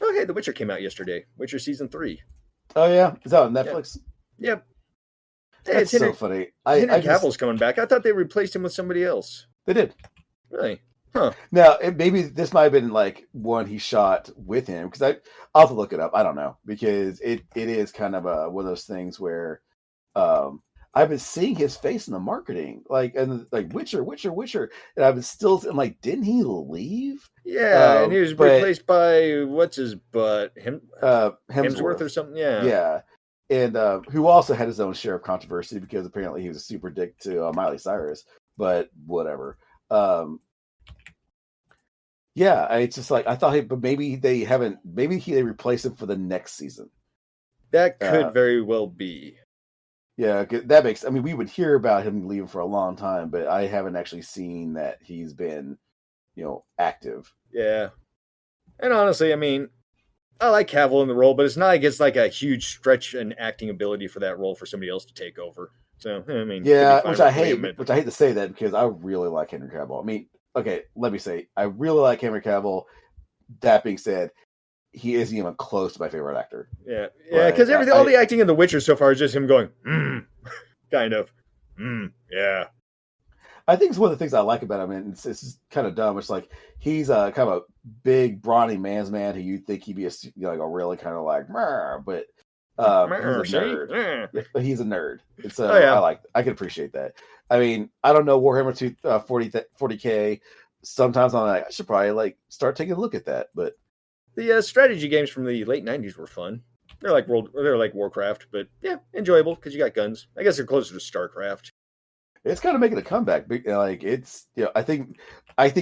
Oh, hey, The Witcher came out yesterday. Witcher season 3. Oh yeah, is that on Netflix? Yep. Hey, That's so funny. Henry Cavill's coming back. I thought they replaced him with somebody else. They did. Really? Huh. Now, maybe this might have been like one he shot with him, because I'll have to look it up. I don't know, because it is kind of one of those things where I've been seeing his face in the marketing, like, and like Witcher, and I've been still, I'm like, didn't he leave? Yeah, and he was replaced by what's his butt, Hemsworth or something. Yeah, and who also had his own share of controversy because apparently he was a super dick to Miley Cyrus, but whatever. Yeah, it's just like I thought, but maybe they haven't. Maybe they replace him for the next season. That could very well be. Yeah, that makes. I mean, we would hear about him leaving for a long time, but I haven't actually seen that he's been, active. Yeah, and honestly, I mean, I like Cavill in the role, but it's not like it's like a huge stretch in acting ability for that role for somebody else to take over. So I mean, yeah, which I hate to say that because I really like Henry Cavill. I mean, okay, let me say I really like Henry Cavill. That being said, he isn't even close to my favorite actor. Yeah, because all the acting in The Witcher so far is just him going, kind of, yeah. I think it's one of the things I like about him, and it's kind of dumb. It's like he's kind of a big, brawny man's man who you'd think he'd be like a really kind of like, but he's a nerd. But he's a nerd. It's I can appreciate that. I mean, I don't know Warhammer 40K. Sometimes I'm like, I should probably start taking a look at that. But the strategy games from the late '90s were fun. They're like Warcraft, but yeah, enjoyable because you got guns. I guess they're closer to StarCraft. It's kind of making a comeback. Like it's, I think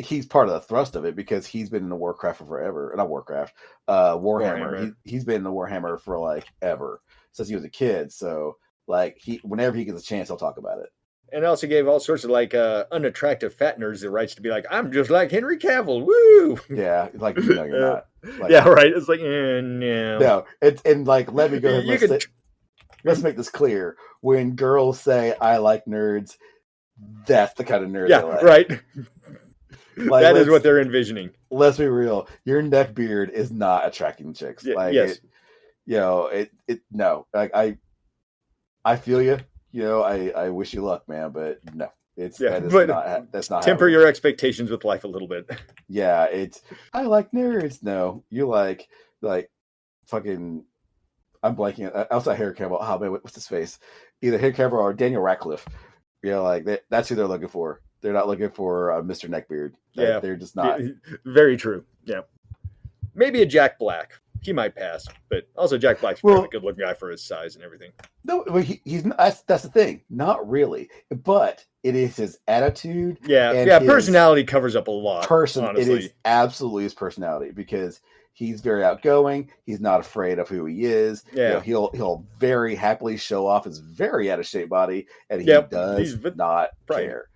he's part of the thrust of it because he's been in the Warcraft for forever. Not Warcraft, Warhammer. He's been in the Warhammer for ever since he was a kid. So whenever he gets a chance, he'll talk about it. And also gave all sorts of unattractive fat nerds the rights to be like, I'm just like Henry Cavill, woo! Yeah, no, you're not. Yeah, right. It's like, no. No, and let me go ahead and let's make this clear. When girls say I like nerds, that's the kind of nerd they like. Right. That is what they're envisioning. Let's be real. Your neck beard is not attracting chicks. Yes. No. I feel you. I wish you luck, man, but no. That's not temper your expectations with life a little bit. Yeah, I like nerds. No, you like fucking. I'm blanking. Outside Harry Cavill. Oh man, what's his face? Either Harry Cavill or Daniel Radcliffe. That's who they're looking for. They're not looking for Mr. Neckbeard. They're just not. Very true. Yeah, maybe a Jack Black. He might pass, but also Jack Black's a really good-looking guy for his size and everything. No, he's not. That's the thing. Not really, but it is his attitude. Yeah, personality covers up a lot. Honestly, it is absolutely his personality because he's very outgoing. He's not afraid of who he is. Yeah, he'll very happily show off his very out of shape body, and he does not care.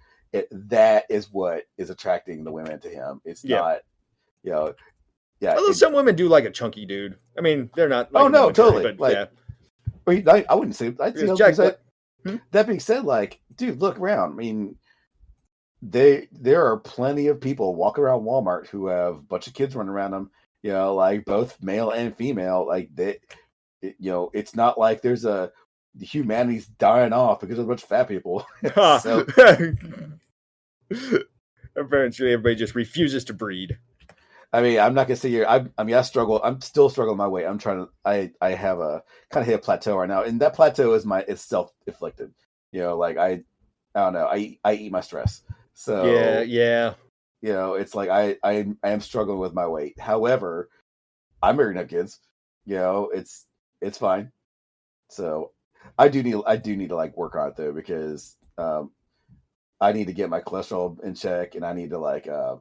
That is what is attracting the women to him. It's not, Yeah, although some women do like a chunky dude. I mean, they're not. Totally. But I wouldn't say. That being said, dude, look around. I mean, there are plenty of people walking around Walmart who have a bunch of kids running around them. Both male and female. It's not like there's humanity's dying off because of a bunch of fat people. So, apparently, everybody just refuses to breed. I mean, I'm not gonna say here. I struggle. I'm still struggling my way. I'm trying to. I have a kind of hit a plateau right now, and that plateau is it's self-inflicted. I don't know. I eat my stress. So yeah. It's like I am struggling with my weight. However, I'm married and have kids. It's fine. So I do need to work on it though because I need to get my cholesterol in check, and I need to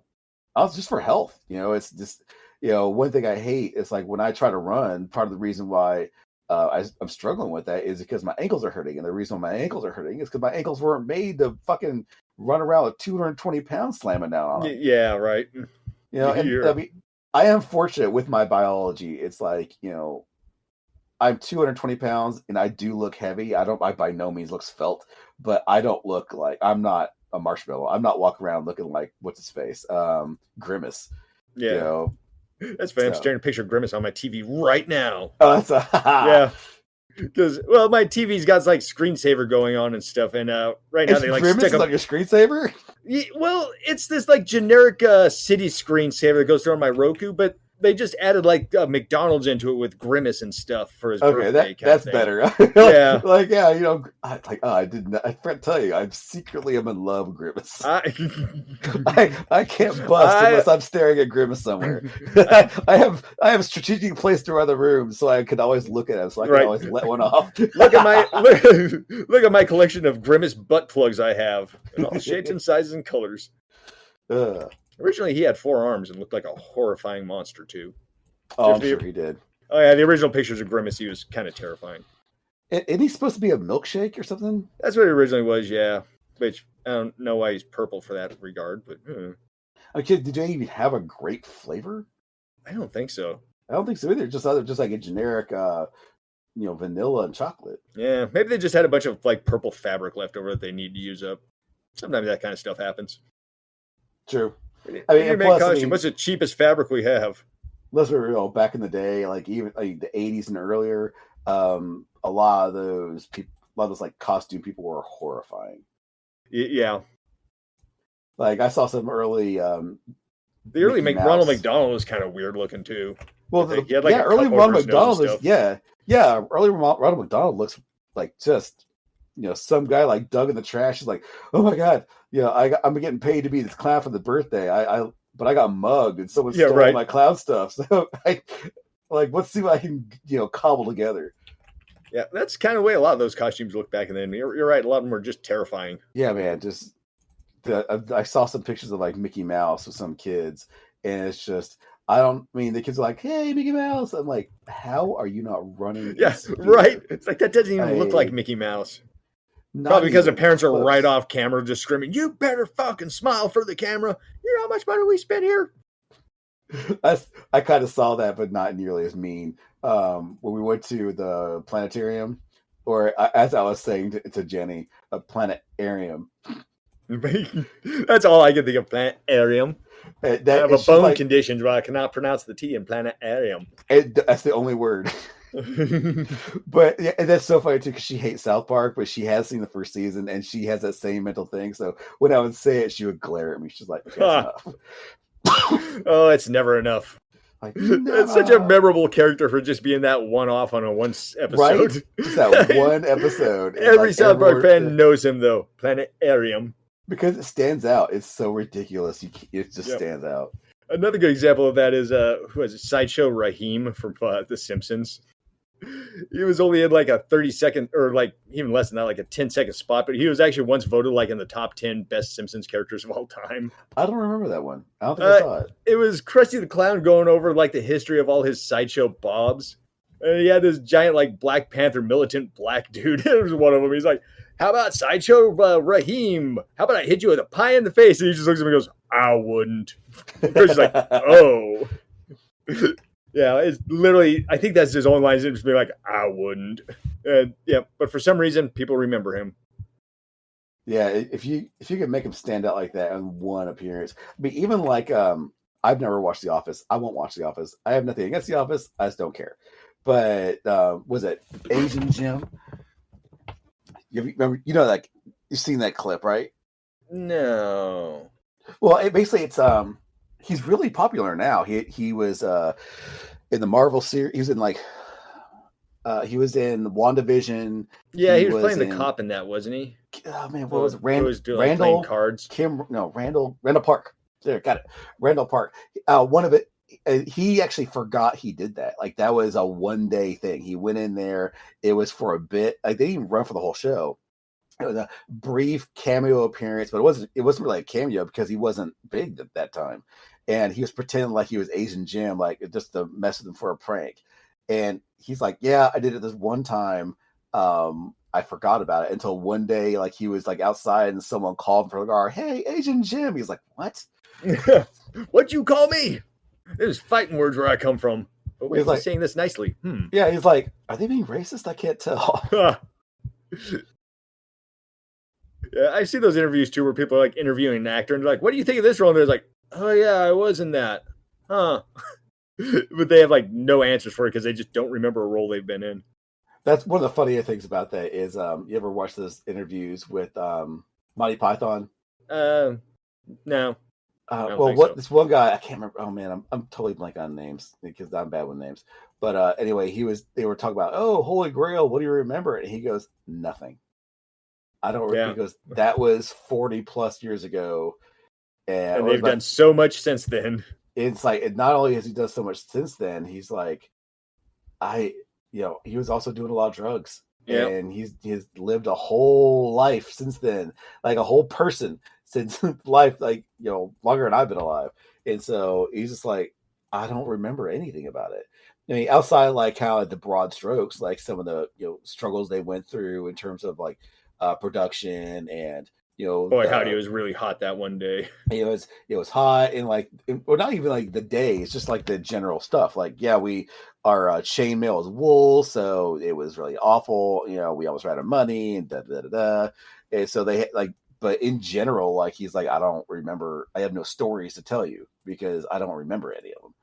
just for health, it's just, one thing I hate is when I try to run, part of the reason why I'm struggling with that is because my ankles are hurting. And the reason why my ankles are hurting is because my ankles weren't made to fucking run around with 220 pounds slamming down on them. Yeah, right. And I am fortunate with my biology. It's I I'm 220 pounds and I do look heavy. I by no means look svelte, but I don't look like I'm not a marshmallow. I'm not walking around looking like what's his face, Grimace. Yeah, You know, that's funny. I'm staring at a picture of Grimace on my TV right now. Oh, that's yeah. Because my TV's got like screensaver going on and stuff, and right now they like Grimace stick on your screensaver. Well, it's this like generic city screensaver that goes through on my Roku, but they just added like McDonald's into it with Grimace and stuff for his birthday. That's better. Yeah, I didn't. I forgot to tell you, I secretly am in love with Grimace. I can't bust unless I'm staring at Grimace somewhere. I have strategic placed around the room, so I could always look at him, so I can always let one off. look at my collection of Grimace butt plugs I have in all shapes and sizes and colors. Originally, he had 4 arms and looked like a horrifying monster, too. Oh, I'm sure he did. Oh, yeah, the original pictures of Grimace, he was kind of terrifying. Isn't he supposed to be a milkshake or something? That's what he originally was, yeah. Which, I don't know why he's purple for that regard, but... Okay, did they even have a grape flavor? I don't think so. I don't think so either. Just like a generic, vanilla and chocolate. Yeah, maybe they just had a bunch of, like, purple fabric left over that they need to use up. Sometimes that kind of stuff happens. True. I mean, what's the cheapest fabric we have? Let's be real. Back in the day, like even like the 80s and earlier, a lot of those like costume people were horrifying. Yeah. Like I saw some early. The early Ronald McDonald was kind of weird looking too. Well, early Ronald McDonald is early Ronald McDonald looks like just some guy like dug in the trash is like, oh my god, I'm getting paid to be this clown for the birthday. But I got mugged and someone stole my clown stuff. So let's see what I can cobble together. Yeah, that's kind of the way a lot of those costumes look back then. You're right, a lot of them were just terrifying. Yeah, man. I saw some pictures of like Mickey Mouse with some kids, and it's just the kids are like, hey, Mickey Mouse. I'm like, how are you not running? Yeah, right. It's like that doesn't even look like Mickey Mouse. Probably because the parents are right off camera just screaming, you better fucking smile for the camera. You know how much money we spent here? I kind of saw that, but not nearly as mean. When we went to the planetarium, or as I was saying to Jenny, a planetarium. That's all I can think of, planetarium. I have a bone condition where I cannot pronounce the T in planetarium. That's the only word. But yeah, that's so funny too because she hates South Park, but she has seen the first season and she has that same mental thing. So when I would say it, she would glare at me. She's like, enough. Oh, it's never enough. Like, no. It's such a memorable character for just being that one-off on a one episode. Right? Just that one episode. Every South Park fan knows him though. Planetarium. Because it stands out. It's so ridiculous. It just stands out. Another good example of that is Sideshow Raheem from The Simpsons. He was only in like a 30-second or like even less than that, like a 10-second spot, but he was actually once voted like in the top 10 best Simpsons characters of all time. I don't remember that one. I don't think I saw it. It was Krusty the Clown going over like the history of all his Sideshow Bobs. And he had this giant like Black Panther militant black dude. It was one of them. He's like, how about Sideshow Raheem? How about I hit you with a pie in the face? And he just looks at me and goes, I wouldn't. Chris's like, oh. Yeah, it's literally, I think that's his own lines. It's just be like, I wouldn't. But for some reason, people remember him. Yeah, if you could make him stand out like that in one appearance. I mean, even like, I've never watched The Office. I won't watch The Office. I have nothing against The Office. I just don't care. But was it Asian Jim? Remember, like you've seen that clip, right? No. Well, it's he's really popular now. He was in the Marvel series. He was in he was in WandaVision. Yeah, he was playing the cop in that, wasn't he? Oh man, what was it? Randall playing cards. Randall Park. There, got it. Randall Park. One of it. He actually forgot he did that. Like that was a one-day thing. He went in there. It was for a bit. Like they didn't even run for the whole show. It was a brief cameo appearance, but it wasn't really a cameo because he wasn't big at that time. And he was pretending like he was Asian Jim, like just to mess with him for a prank. And he's like, yeah, I did it this one time. I forgot about it until one day, like he was like outside and someone called him from the car. Hey, Asian Jim. He's like, what? What'd you call me? There's fighting words where I come from. Oh, wait, he's saying this nicely. Yeah, he's like, are they being racist? I can't tell. Yeah, I see those interviews too where people are like interviewing an actor and they're like, what do you think of this role? And they're like, oh yeah, I was in that. Huh. But they have like no answers for it because they just don't remember a role they've been in. That's one of the funnier things about that is you ever watch those interviews with Monty Python? No. This one guy, I can't remember. Oh man, I'm totally blank on names because I'm bad with names. But anyway, they were talking about, oh, Holy Grail, what do you remember? And he goes, nothing. I don't. He goes, that was 40 plus years ago, and they've done so much since then. It's like, and not only has he done so much since then, he's like, he was also doing a lot of drugs, and he's lived a whole life since then, like a whole person since life, like longer than I've been alive, and so he's just like, I don't remember anything about it. I mean, outside like how the broad strokes, like some of the struggles they went through in terms of like production and boy, howdy, it was really hot that one day. It was hot and like, or not even like the day. It's just like the general stuff. Like, yeah, our chainmail is wool, so it was really awful. We almost ran out of money and da da da da. And so they like, but in general, like he's like, I don't remember. I have no stories to tell you because I don't remember any of them.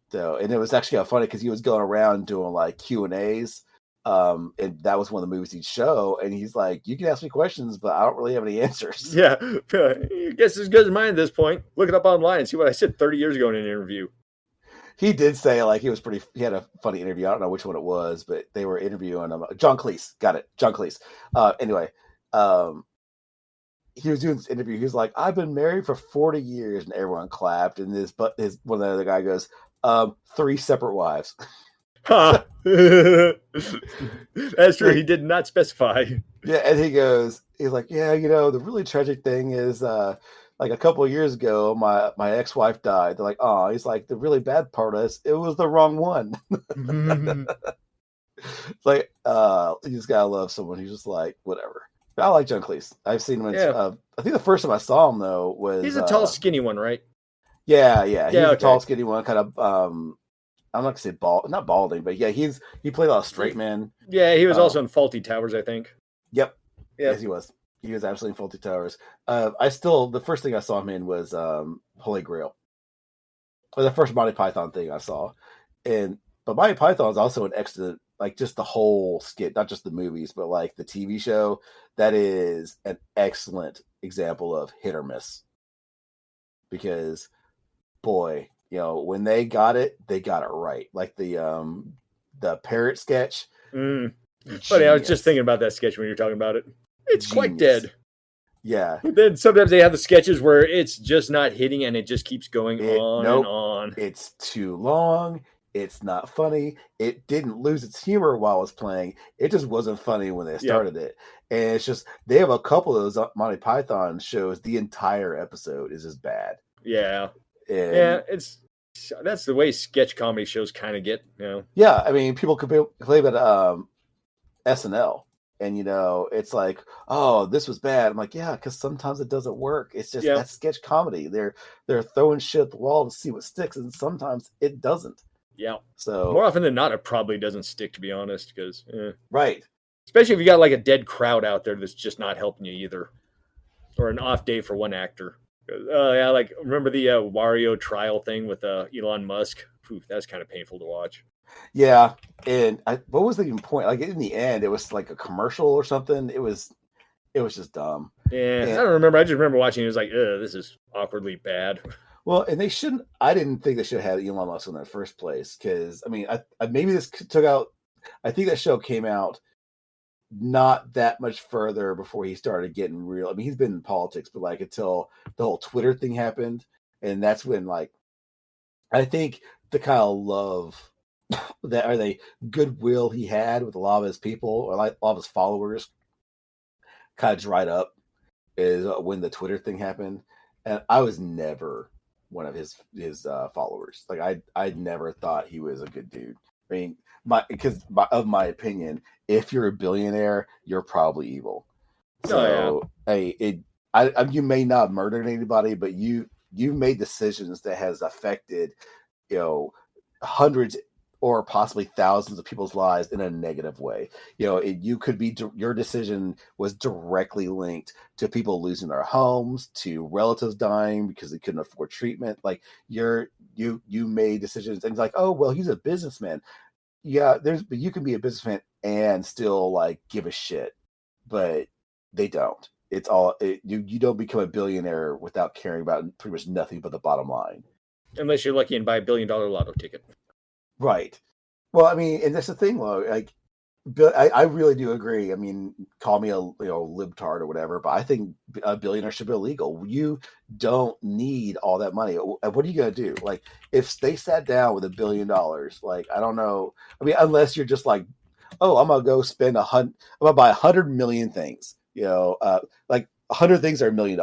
So, and it was actually funny because he was going around doing like Q&As. And that was one of the movies he'd show, and he's like, you can ask me questions, but I don't really have any answers. Yeah, I guess as good as mine at this point. Look it up online and see what I said 30 years ago in an interview. He did say like he had a funny interview. I don't know which one it was, but they were interviewing him. John Cleese, got it, John Cleese. Anyway, he was doing this interview. He was like, I've been married for 40 years, and everyone clapped. And one of the other guy goes, 3 separate wives. Huh. That's true. He did not specify. Yeah, and he's like, yeah, the really tragic thing is like a couple of years ago, my ex-wife died. They're like, oh, he's like, the really bad part is it was the wrong one. It's like, you just gotta love someone who's just like, whatever. But I like John Cleese. I've seen him. I think the first time I saw him though was he's a tall, skinny one, right? Yeah. He's a tall, skinny one, kind of. I'm not gonna say not balding, but yeah, he played a lot of straight men. Yeah, he was also in Faulty Towers, I think. Yep. Yes, he was. He was absolutely in Faulty Towers. The first thing I saw him in was Holy Grail. Or the first Monty Python thing I saw. But Monty Python is also an excellent, like just the whole skit, not just the movies, but like the TV show. That is an excellent example of hit or miss. Because, boy, when they got it right. Like the parrot sketch. Funny, I was just thinking about that sketch when you were talking about it. It's quite dead. Yeah. But then sometimes they have the sketches where it's just not hitting and it just keeps going on and on. It's too long. It's not funny. It didn't lose its humor while it was playing. It just wasn't funny when they started it. And it's just, they have a couple of those Monty Python shows. The entire episode is just bad. Yeah. And that's the way sketch comedy shows kind of get, Yeah, I mean, people could claim it SNL, and it's like, oh, this was bad. I'm like, yeah, because sometimes it doesn't work. It's just that's sketch comedy. They're throwing shit at the wall to see what sticks, and sometimes it doesn't. Yeah. So more often than not, it probably doesn't stick, to be honest. Because right, especially if you got like a dead crowd out there that's just not helping you either, or an off day for one actor. Like remember the Wario trial thing with Elon Musk? Ooh, that's kind of painful to watch. Yeah, and what was the even point? Like in the end, it was like a commercial or something. It was just dumb. Yeah, I don't remember. I just remember watching. It was like, this is awkwardly bad. Well, and they shouldn't. I didn't think they should have had Elon Musk in the first place because I mean, maybe this took out. I think that show came out not that much further before he started getting real. I mean, he's been in politics, but like until the whole Twitter thing happened, and that's when like I think the kind of love that or the goodwill he had with a lot of his people or like a lot of his followers kind of dried up is when the Twitter thing happened. And I was never one of his followers. Like I never thought he was a good dude. I mean, my opinion, if you're a billionaire, you're probably evil. So you may not have murdered anybody, but you've made decisions that has affected, hundreds, or possibly thousands of people's lives in a negative way. You could be, your decision was directly linked to people losing their homes, to relatives dying because they couldn't afford treatment. Like you made decisions, and it's like, oh well, he's a businessman. Yeah, but you can be a businessman and still like give a shit, but they don't. It's all you don't become a billionaire without caring about pretty much nothing but the bottom line. Unless you're lucky and buy $1 billion lotto ticket. Right. Well, I mean, and that's the thing, though. Like, I really do agree. I mean, call me a libtard or whatever, but I think a billionaire should be illegal. You don't need all that money. What are you gonna do? Like, if they sat down with $1 billion, like, I don't know. I mean, unless you're just like, oh, I'm gonna go spend I'm gonna buy 100 million things. Like 100 things are $1 million.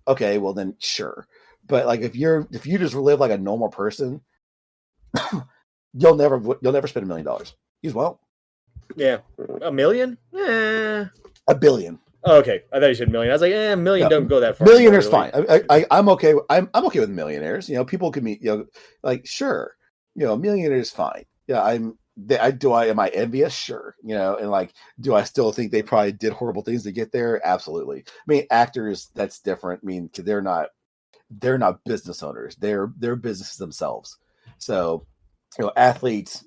Okay, well then sure. But like, if you just live like a normal person, you'll never spend $1 million. You won't. Yeah, $1 million? $1 billion. Oh, okay, I thought you said million. I was like, $1 million don't go that far. Millionaire's fine. I'm okay. I'm okay with millionaires. People can be, like, sure. Millionaire's fine. Yeah, am I envious? Sure. And like, do I still think they probably did horrible things to get there? Absolutely. I mean, actors, that's different. I mean, they're not business owners. They're businesses themselves. So, athletes,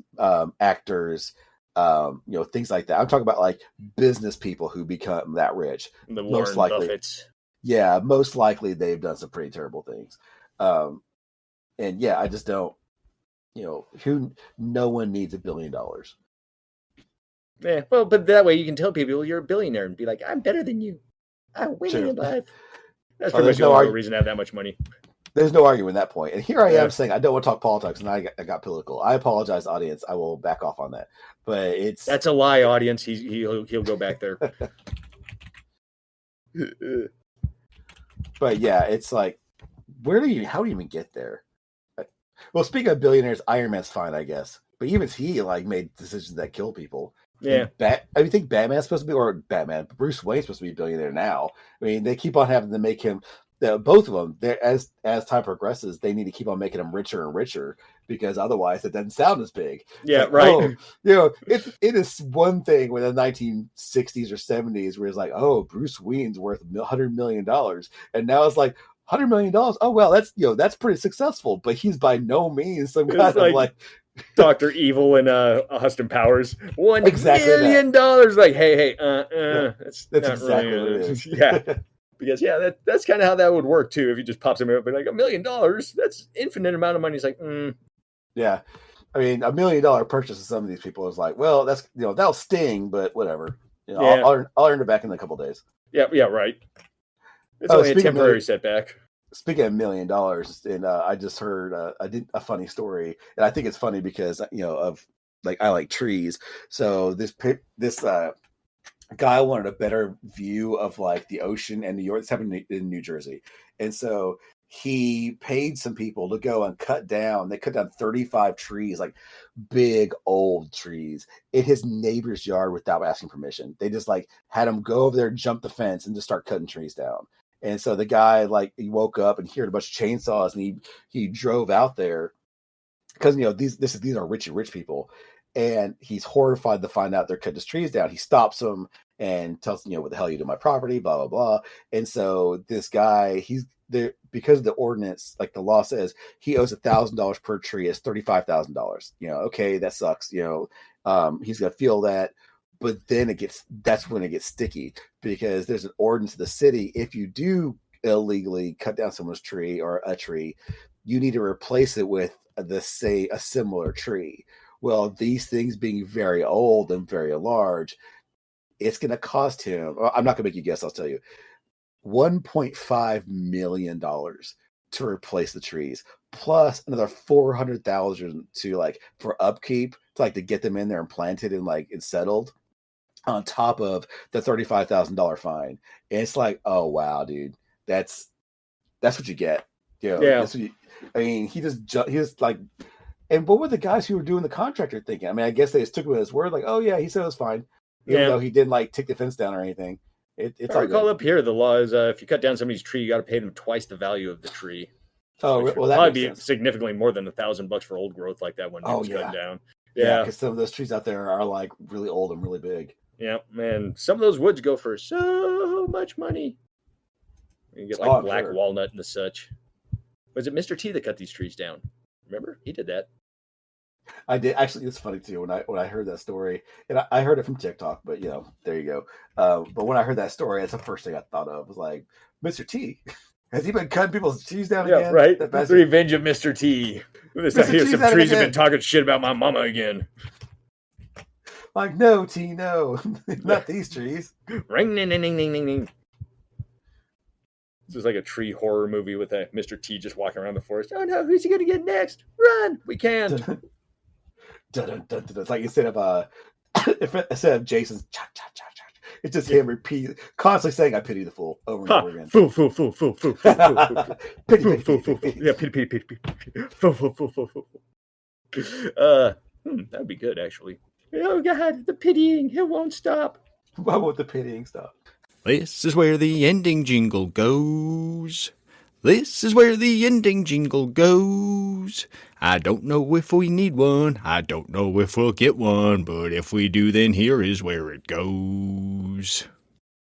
actors, things like that. I'm talking about like business people who become that rich. The Warren Buffetts. Yeah, most likely they've done some pretty terrible things. And yeah, I just don't, no one needs $1 billion. Yeah, well, but that way you can tell people you're a billionaire and be like, I'm better than you. I'm winning in life. That's pretty much the only reason to have that much money. There's no arguing that point. And here I am saying I don't want to talk politics, and I got political. I apologize, audience. I will back off on that. But that's a lie, audience. He'll go back there. But yeah, it's like, how do you even get there? Well, speaking of billionaires, Iron Man's fine, I guess. But even he like made decisions that kill people. Yeah. I think Batman's supposed to be, or Bruce Wayne's supposed to be a billionaire now. I mean, they keep on having to make him. Both of them, as time progresses, they need to keep on making them richer and richer, because otherwise it doesn't sound as big. Yeah, like, right. It is one thing when the 1960s or 70s where it's like, oh, Bruce Wayne's worth $100 million, and now it's like $100 million. Oh well, that's pretty successful, but he's by no means some kind of like Dr. Evil and Austin Powers. $1 million. Like, hey, that's exactly really, what it is. Yeah. Because that's kind of how that would work too. If you just pop something up and like $1 million, that's infinite amount of money. It's like, yeah. I mean, $1 million purchase of some of these people is like, well, that's that'll sting, but whatever. I'll earn it back in a couple of days. Yeah, right. It's only a temporary setback. Speaking of $1 million, and I just heard a funny story, and I think it's funny because of like, I like trees, so this guy wanted a better view of like the ocean and New York. This happened in New Jersey. And so he paid some people to go and cut down 35 trees, like big old trees, in his neighbor's yard without asking permission. They just like had him go over there, jump the fence, and just start cutting trees down. And so the guy, like, he woke up and heard a bunch of chainsaws, and he drove out there because these are rich people. And he's horrified to find out they're cutting his trees down. He stops them and tells them, what the hell you do to my property, blah, blah, blah. And so this guy, he's there because of the ordinance, like the law says, he owes $1,000 per tree. It's $35,000. Okay, that sucks. He's going to feel that. But then that's when it gets sticky, because there's an ordinance in the city. If you do illegally cut down someone's tree or a tree, you need to replace it with a similar tree. Well, these things being very old and very large, it's going to cost him, I'm not going to make you guess, I'll tell you, $1.5 million to replace the trees, plus another $400,000 for upkeep, to get them in there and planted and settled, on top of the $35,000 fine. And it's like, oh wow, dude, that's what you get. Yeah. He just like. And what were the guys who were doing the contractor thinking? I mean, I guess they just took him at his word, like, oh yeah, he said it was fine, even though he didn't take the fence down or anything. It's all call up here. The law is if you cut down somebody's tree, you got to pay them twice the value of the tree. Oh, Which would well, that probably makes be sense. significantly more than $1,000 for old growth like that one Oh, was cutting yeah. down. Yeah, Yeah. because some of those trees out there are like really old and really big. Yeah, man. Some of those woods go for so much money. You get like Oh, I'm black sure. walnut and the such. Was it Mr. T that cut these trees down? Remember? He did that. I did actually. It's funny too when I heard that story, and I heard it from TikTok. But there you go. But when I heard that story, that's the first thing I thought of was like, Mr. T. Has he been cutting people's trees down Yeah, again? right. That The bastard. Revenge of Mr. T. This Mr. here, T's some at it trees have been again. talking shit about my mama again. Like, no, T, no, not these trees. Ring, ding, ding, ding, ding, ding, ding. This is like a tree horror movie with a Mr. T just walking around the forest. Oh no, who's he going to get next? Run! We can't. It's like instead of Jason's cha cha cha cha, it's just him repeating, constantly saying, "I pity the fool" over and over again. Fool, fool, fool, fool, fool, fool, fool, Pity, fool, pity, fool, pity, fool, pity. yeah, pity, pity, pity, pity, fool, fool, fool, fool, fool. That'd be good actually. Oh God, the pitying, it won't stop. Why won't the pitying stop? This is where the ending jingle goes. This is where the ending jingle goes. I don't know if we need one. I don't know if we'll get one. But if we do, then here is where it goes.